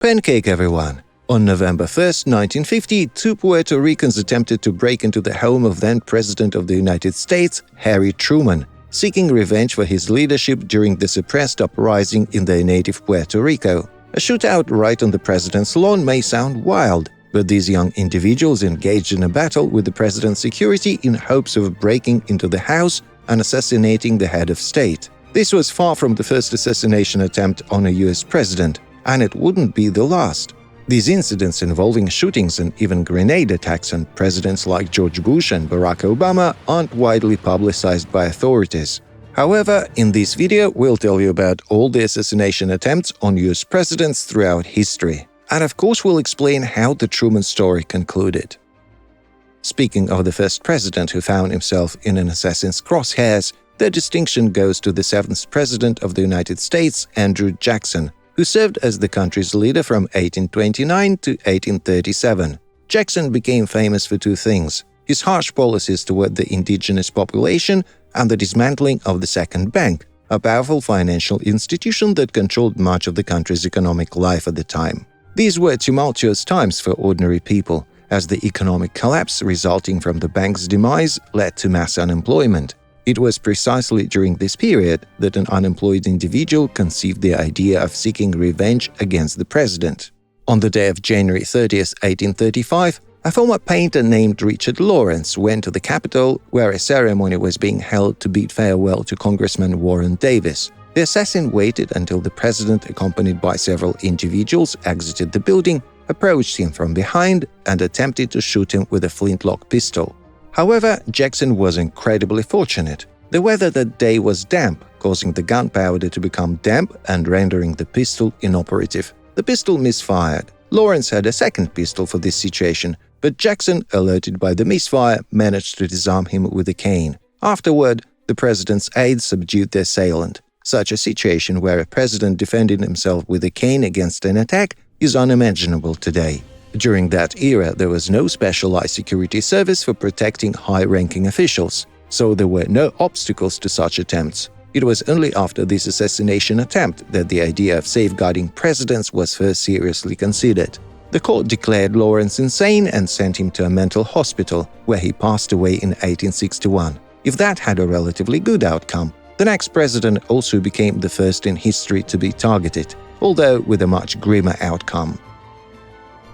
Pancake, everyone! On November 1, 1950, two Puerto Ricans attempted to break into the home of then-President of the United States, Harry Truman, seeking revenge for his leadership during the suppressed uprising in their native Puerto Rico. A shootout right on the president's lawn may sound wild, but these young individuals engaged in a battle with the president's security in hopes of breaking into the house and assassinating the head of state. This was far from the first assassination attempt on a US president, and it wouldn't be the last. These incidents involving shootings and even grenade attacks on presidents like George Bush and Barack Obama aren't widely publicized by authorities. However, in this video, we'll tell you about all the assassination attempts on US presidents throughout history. And of course, we'll explain how the Truman story concluded. Speaking of the first president who found himself in an assassin's crosshairs, the distinction goes to the 7th President of the United States, Andrew Jackson, who served as the country's leader from 1829 to 1837. Jackson became famous for two things: his harsh policies toward the indigenous population and the dismantling of the Second Bank, a powerful financial institution that controlled much of the country's economic life at the time. These were tumultuous times for ordinary people, as the economic collapse resulting from the bank's demise led to mass unemployment. It was precisely during this period that an unemployed individual conceived the idea of seeking revenge against the president. On the day of January 30, 1835, a former painter named Richard Lawrence went to the Capitol, where a ceremony was being held to bid farewell to Congressman Warren Davis. The assassin waited until the president, accompanied by several individuals, exited the building, approached him from behind, and attempted to shoot him with a flintlock pistol. However, Jackson was incredibly fortunate. The weather that day was damp, causing the gunpowder to become damp and rendering the pistol inoperative. The pistol misfired. Lawrence had a second pistol for this situation, but Jackson, alerted by the misfire, managed to disarm him with a cane. Afterward, the president's aides subdued the assailant. Such a situation where a president defended himself with a cane against an attack is unimaginable today. During that era, there was no specialized security service for protecting high-ranking officials, so there were no obstacles to such attempts. It was only after this assassination attempt that the idea of safeguarding presidents was first seriously considered. The court declared Lawrence insane and sent him to a mental hospital, where he passed away in 1861. If that had a relatively good outcome, the next president also became the first in history to be targeted, although with a much grimmer outcome.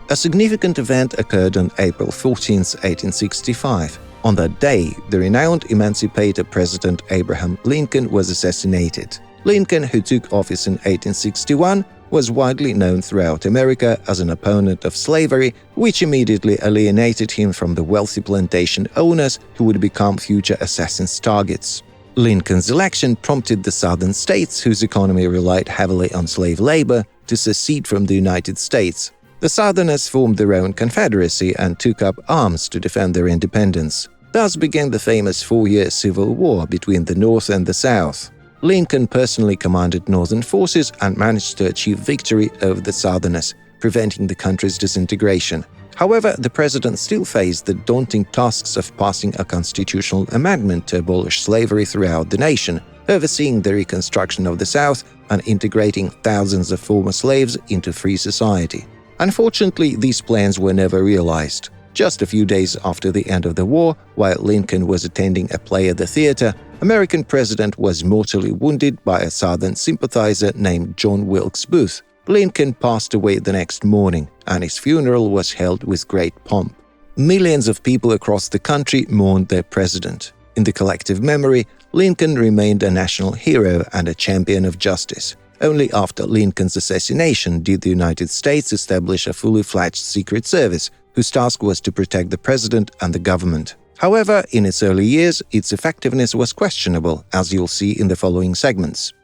A significant event occurred on April 14, 1865. On that day, the renowned emancipator President Abraham Lincoln was assassinated. Lincoln, who took office in 1861, was widely known throughout America as an opponent of slavery, which immediately alienated him from the wealthy plantation owners who would become future assassins' targets. Lincoln's election prompted the southern states, whose economy relied heavily on slave labor, to secede from the United States. The Southerners formed their own confederacy and took up arms to defend their independence. Thus began the famous 4-year Civil War between the North and the South. Lincoln personally commanded Northern forces and managed to achieve victory over the Southerners, preventing the country's disintegration. However, the president still faced the daunting tasks of passing a constitutional amendment to abolish slavery throughout the nation, overseeing the reconstruction of the South and integrating thousands of former slaves into free society. Unfortunately, these plans were never realized. Just a few days after the end of the war, while Lincoln was attending a play at the theater, American president was mortally wounded by a Southern sympathizer named John Wilkes Booth. Lincoln passed away the next morning, and his funeral was held with great pomp. Millions of people across the country mourned their president. In the collective memory, Lincoln remained a national hero and a champion of justice. Only after Lincoln's assassination did the United States establish a fully-fledged secret service, whose task was to protect the president and the government. However, in its early years, its effectiveness was questionable, as you'll see in the following segments.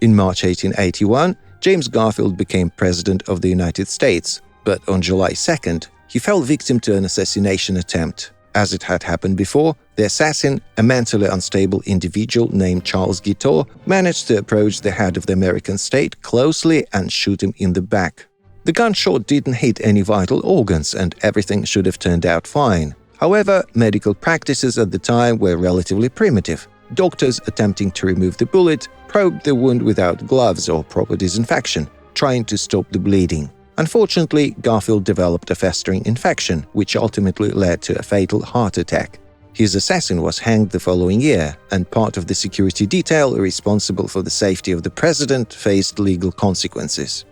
In March 1881, James Garfield became President of the United States, but on July 2nd, he fell victim to an assassination attempt. As it had happened before, the assassin, a mentally unstable individual named Charles Guiteau, managed to approach the head of the American state closely and shoot him in the back. The gunshot didn't hit any vital organs, and everything should have turned out fine. However, medical practices at the time were relatively primitive. Doctors attempting to remove the bullet probed the wound without gloves or proper disinfection. trying to stop the bleeding. Unfortunately, Garfield developed a festering infection, which ultimately led to a fatal heart attack. His assassin was hanged the following year, and part of the security detail responsible for the safety of the president faced legal consequences.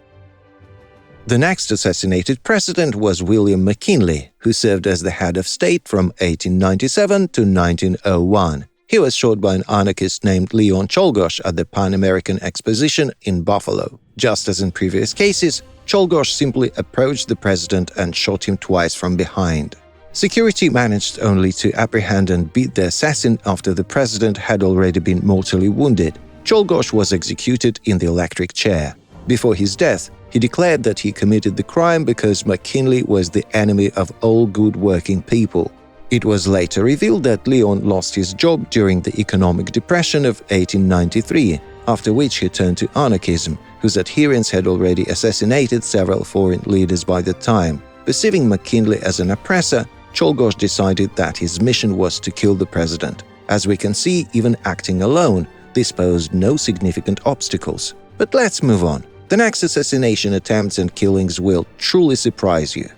The next assassinated president was William McKinley, who served as the head of state from 1897 to 1901. He was shot by an anarchist named Leon Czolgosz at the Pan American Exposition in Buffalo. Just as in previous cases, Czolgosz simply approached the president and shot him twice from behind. Security managed only to apprehend and beat the assassin after the president had already been mortally wounded. Czolgosz was executed in the electric chair. Before his death, he declared that he committed the crime because McKinley was the enemy of all good working people. It was later revealed that Leon lost his job during the economic depression of 1893, after which he turned to anarchism, whose adherents had already assassinated several foreign leaders by the time. Perceiving McKinley as an oppressor, Czolgosz decided that his mission was to kill the president. As we can see, even acting alone, this posed no significant obstacles. But let's move on. The next assassination attempts and killings will truly surprise you.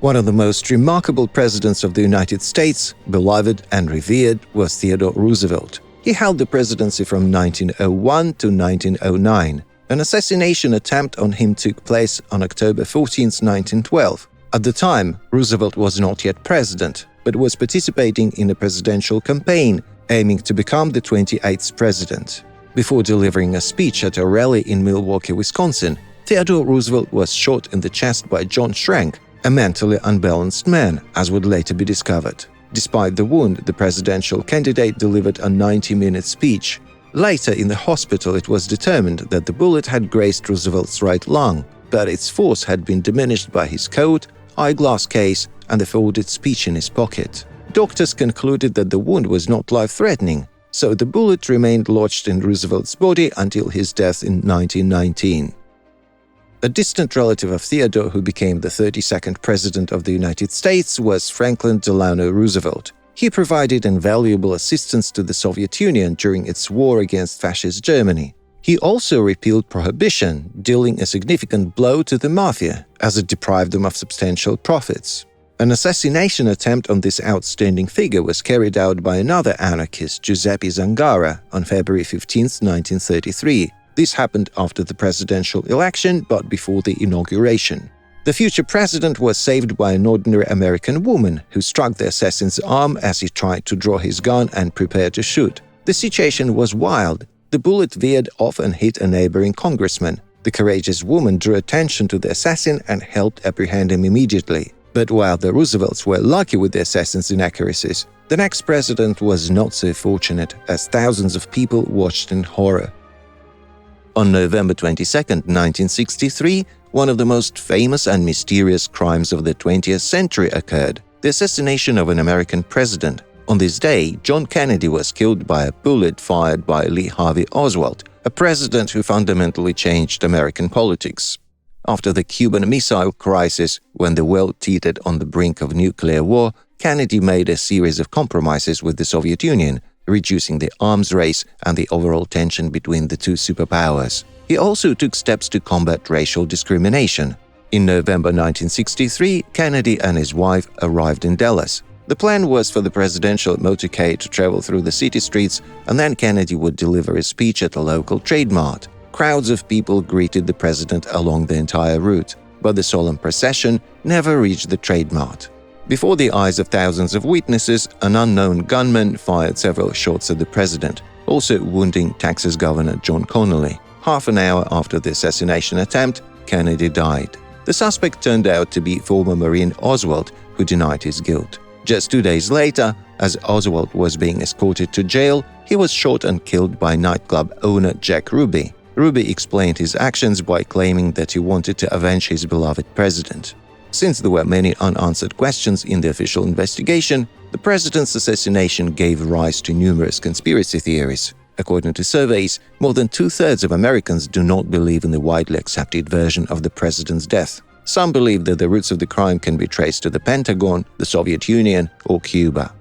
One of the most remarkable presidents of the United States, beloved and revered, was Theodore Roosevelt. He held the presidency from 1901 to 1909. An assassination attempt on him took place on October 14, 1912. At the time, Roosevelt was not yet president, but was participating in a presidential campaign aiming to become the 28th president. Before delivering a speech at a rally in Milwaukee, Wisconsin, Theodore Roosevelt was shot in the chest by John Schrank, a mentally unbalanced man, as would later be discovered. Despite the wound, the presidential candidate delivered a 90-minute speech. Later in the hospital, it was determined that the bullet had grazed Roosevelt's right lung, but its force had been diminished by his coat, eyeglass case, and the folded speech in his pocket. Doctors concluded that the wound was not life-threatening, so the bullet remained lodged in Roosevelt's body until his death in 1919. A distant relative of Theodore who became the 32nd President of the United States was Franklin Delano Roosevelt. He provided invaluable assistance to the Soviet Union during its war against fascist Germany. He also repealed prohibition, dealing a significant blow to the mafia, as it deprived them of substantial profits. An assassination attempt on this outstanding figure was carried out by another anarchist, Giuseppe Zangara, on February 15, 1933. This happened after the presidential election, but before the inauguration. The future president was saved by an ordinary American woman who struck the assassin's arm as he tried to draw his gun and prepare to shoot. The situation was wild. The bullet veered off and hit a neighboring congressman. The courageous woman drew attention to the assassin and helped apprehend him immediately. But while the Roosevelts were lucky with the assassin's inaccuracies, the next president was not so fortunate, as thousands of people watched in horror. On November 22, 1963, one of the most famous and mysterious crimes of the 20th century occurred: the assassination of an American president. On this day, John Kennedy was killed by a bullet fired by Lee Harvey Oswald, a president who fundamentally changed American politics. After the Cuban Missile Crisis, when the world teetered on the brink of nuclear war, Kennedy made a series of compromises with the Soviet Union, reducing the arms race and the overall tension between the two superpowers. He also took steps to combat racial discrimination. In November 1963, Kennedy and his wife arrived in Dallas. The plan was for the presidential motorcade to travel through the city streets, and then Kennedy would deliver a speech at a local trade mart. Crowds of people greeted the president along the entire route, but the solemn procession never reached the trade mart. Before the eyes of thousands of witnesses, an unknown gunman fired several shots at the president, also wounding Texas Governor John Connally. Half an hour after the assassination attempt, Kennedy died. The suspect turned out to be former Marine Oswald, who denied his guilt. Just 2 days later, as Oswald was being escorted to jail, he was shot and killed by nightclub owner Jack Ruby. Ruby explained his actions by claiming that he wanted to avenge his beloved president. Since there were many unanswered questions in the official investigation, the president's assassination gave rise to numerous conspiracy theories. According to surveys, more than 2/3 of Americans do not believe in the widely accepted version of the president's death. Some believe that the roots of the crime can be traced to the Pentagon, the Soviet Union, or Cuba.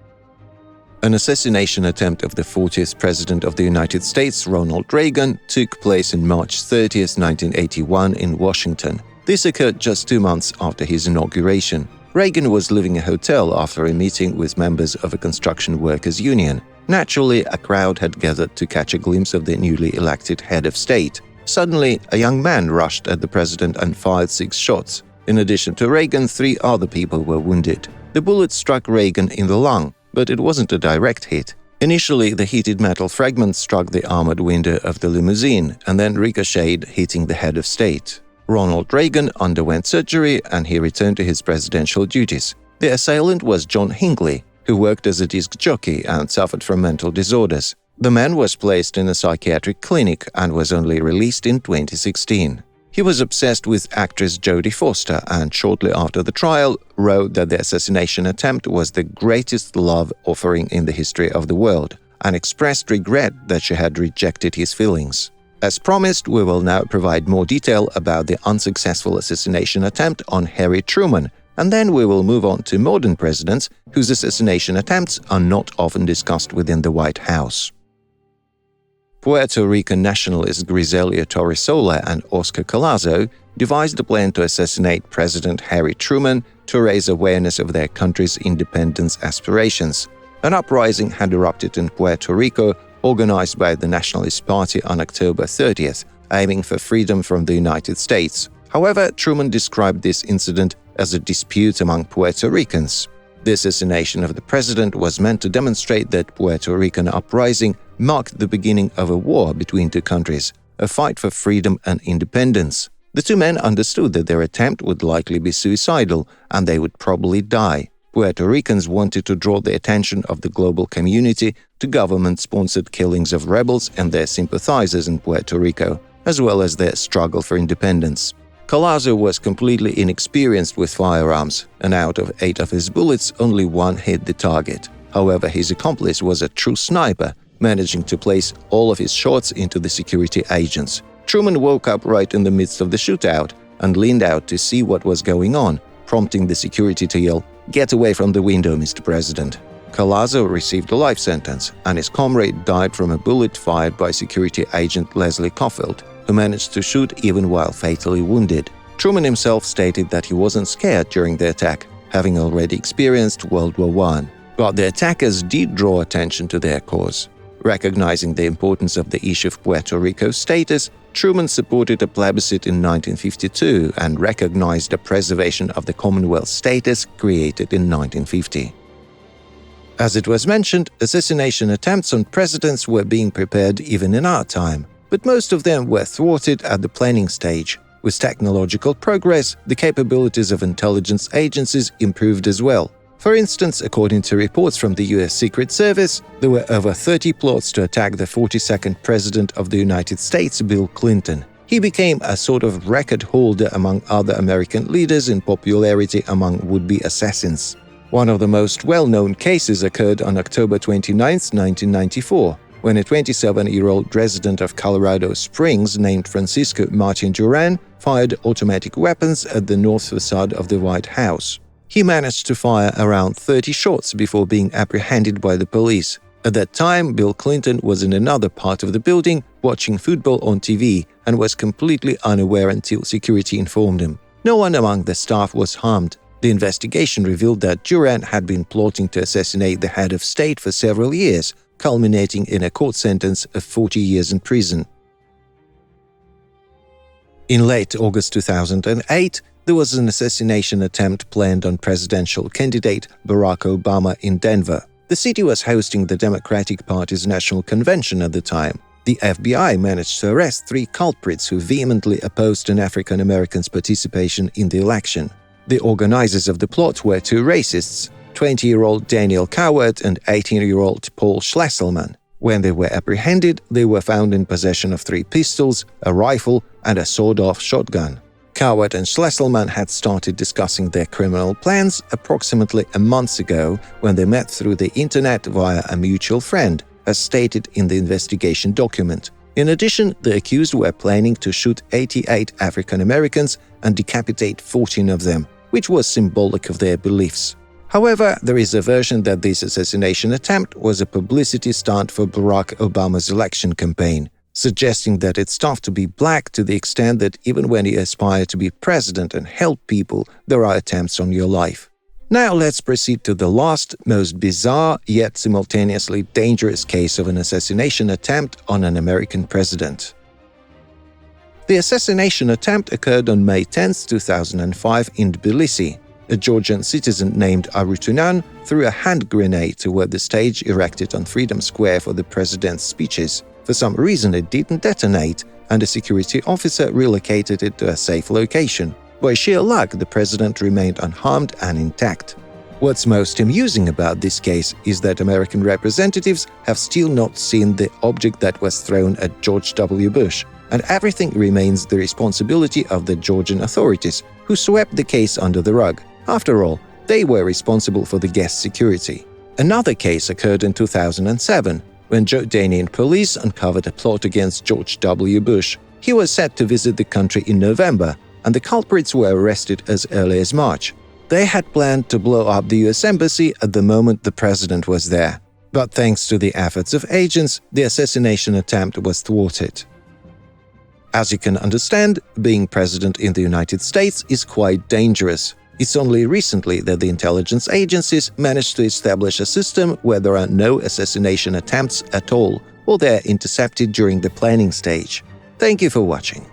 An assassination attempt of the 40th President of the United States, Ronald Reagan, took place on March 30, 1981 in Washington. This occurred just 2 months after his inauguration. Reagan was leaving a hotel after a meeting with members of a construction workers' union. Naturally, a crowd had gathered to catch a glimpse of the newly elected head of state. Suddenly, a young man rushed at the president and fired 6 shots. In addition to Reagan, 3 other people were wounded. The bullet struck Reagan in the lung, but it wasn't a direct hit. Initially, the heated metal fragment struck the armored window of the limousine and then ricocheted, hitting the head of state. Ronald Reagan underwent surgery and he returned to his presidential duties. The assailant was John Hinckley, who worked as a disc jockey and suffered from mental disorders. The man was placed in a psychiatric clinic and was only released in 2016. He was obsessed with actress Jodie Foster and shortly after the trial wrote that the assassination attempt was the greatest love offering in the history of the world and expressed regret that she had rejected his feelings. As promised, we will now provide more detail about the unsuccessful assassination attempt on Harry Truman, and then we will move on to modern presidents whose assassination attempts are not often discussed within the White House. Puerto Rican nationalists Griselio Torresola and Oscar Collazo devised a plan to assassinate President Harry Truman to raise awareness of their country's independence aspirations. An uprising had erupted in Puerto Rico, organized by the Nationalist Party on October 30th, aiming for freedom from the United States. However, Truman described this incident as a dispute among Puerto Ricans. The assassination of the president was meant to demonstrate that Puerto Rican uprising marked the beginning of a war between 2 countries, a fight for freedom and independence. The 2 men understood that their attempt would likely be suicidal and they would probably die. Puerto Ricans wanted to draw the attention of the global community to government-sponsored killings of rebels and their sympathizers in Puerto Rico, as well as their struggle for independence. Collazo was completely inexperienced with firearms, and out of 8 of his bullets, only 1 hit the target. However, his accomplice was a true sniper, managing to place all of his shots into the security agents. Truman woke up right in the midst of the shootout and leaned out to see what was going on, prompting the security to yell, "Get away from the window, Mr. President." Collazo received a life sentence, and his comrade died from a bullet fired by security agent Leslie Garfield, who managed to shoot even while fatally wounded. Truman himself stated that he wasn't scared during the attack, having already experienced World War I. But the attackers did draw attention to their cause. Recognizing the importance of the issue of Puerto Rico's status, Truman supported a plebiscite in 1952 and recognized the preservation of the Commonwealth status created in 1950. As it was mentioned, assassination attempts on presidents were being prepared even in our time, but most of them were thwarted at the planning stage. With technological progress, the capabilities of intelligence agencies improved as well. For instance, according to reports from the US Secret Service, there were over 30 plots to attack the 42nd President of the United States, Bill Clinton. He became a sort of record holder among other American leaders in popularity among would-be assassins. One of the most well-known cases occurred on October 29, 1994, when a 27-year-old resident of Colorado Springs named Francisco Martin Duran fired automatic weapons at the north facade of the White House. He managed to fire around 30 shots before being apprehended by the police. At that time, Bill Clinton was in another part of the building watching football on TV and was completely unaware until security informed him. No one among the staff was harmed. The investigation revealed that Duran had been plotting to assassinate the head of state for several years, culminating in a court sentence of 40 years in prison. In late August 2008, there was an assassination attempt planned on presidential candidate Barack Obama in Denver. The city was hosting the Democratic Party's national convention at the time. The FBI managed to arrest 3 culprits who vehemently opposed an African American's participation in the election. The organizers of the plot were 2 racists, 20-year-old Daniel Coward and 18-year-old Paul Schlesselman. When they were apprehended, they were found in possession of 3 pistols, a rifle, and a sawed-off shotgun. Coward and Schlesselman had started discussing their criminal plans approximately a month ago when they met through the internet via a mutual friend, as stated in the investigation document. In addition, the accused were planning to shoot 88 African Americans and decapitate 14 of them, which was symbolic of their beliefs. However, there is a version that this assassination attempt was a publicity stunt for Barack Obama's election campaign, suggesting that it's tough to be black to the extent that even when you aspire to be president and help people, there are attempts on your life. Now let's proceed to the last, most bizarre, yet simultaneously dangerous case of an assassination attempt on an American president. The assassination attempt occurred on May 10, 2005 in Tbilisi. A Georgian citizen named Arutunan threw a hand grenade toward the stage erected on Freedom Square for the president's speeches. For some reason it didn't detonate, and a security officer relocated it to a safe location. By sheer luck, the president remained unharmed and intact. What's most amusing about this case is that American representatives have still not seen the object that was thrown at George W. Bush, and everything remains the responsibility of the Georgian authorities, who swept the case under the rug. After all, they were responsible for the guest security. Another case occurred in 2007, when Jordanian police uncovered a plot against George W. Bush. He was set to visit the country in November, and the culprits were arrested as early as March. They had planned to blow up the US Embassy at the moment the president was there. But thanks to the efforts of agents, the assassination attempt was thwarted. As you can understand, being president in the United States is quite dangerous. It's only recently that the intelligence agencies managed to establish a system where there are no assassination attempts at all, or they're intercepted during the planning stage. Thank you for watching.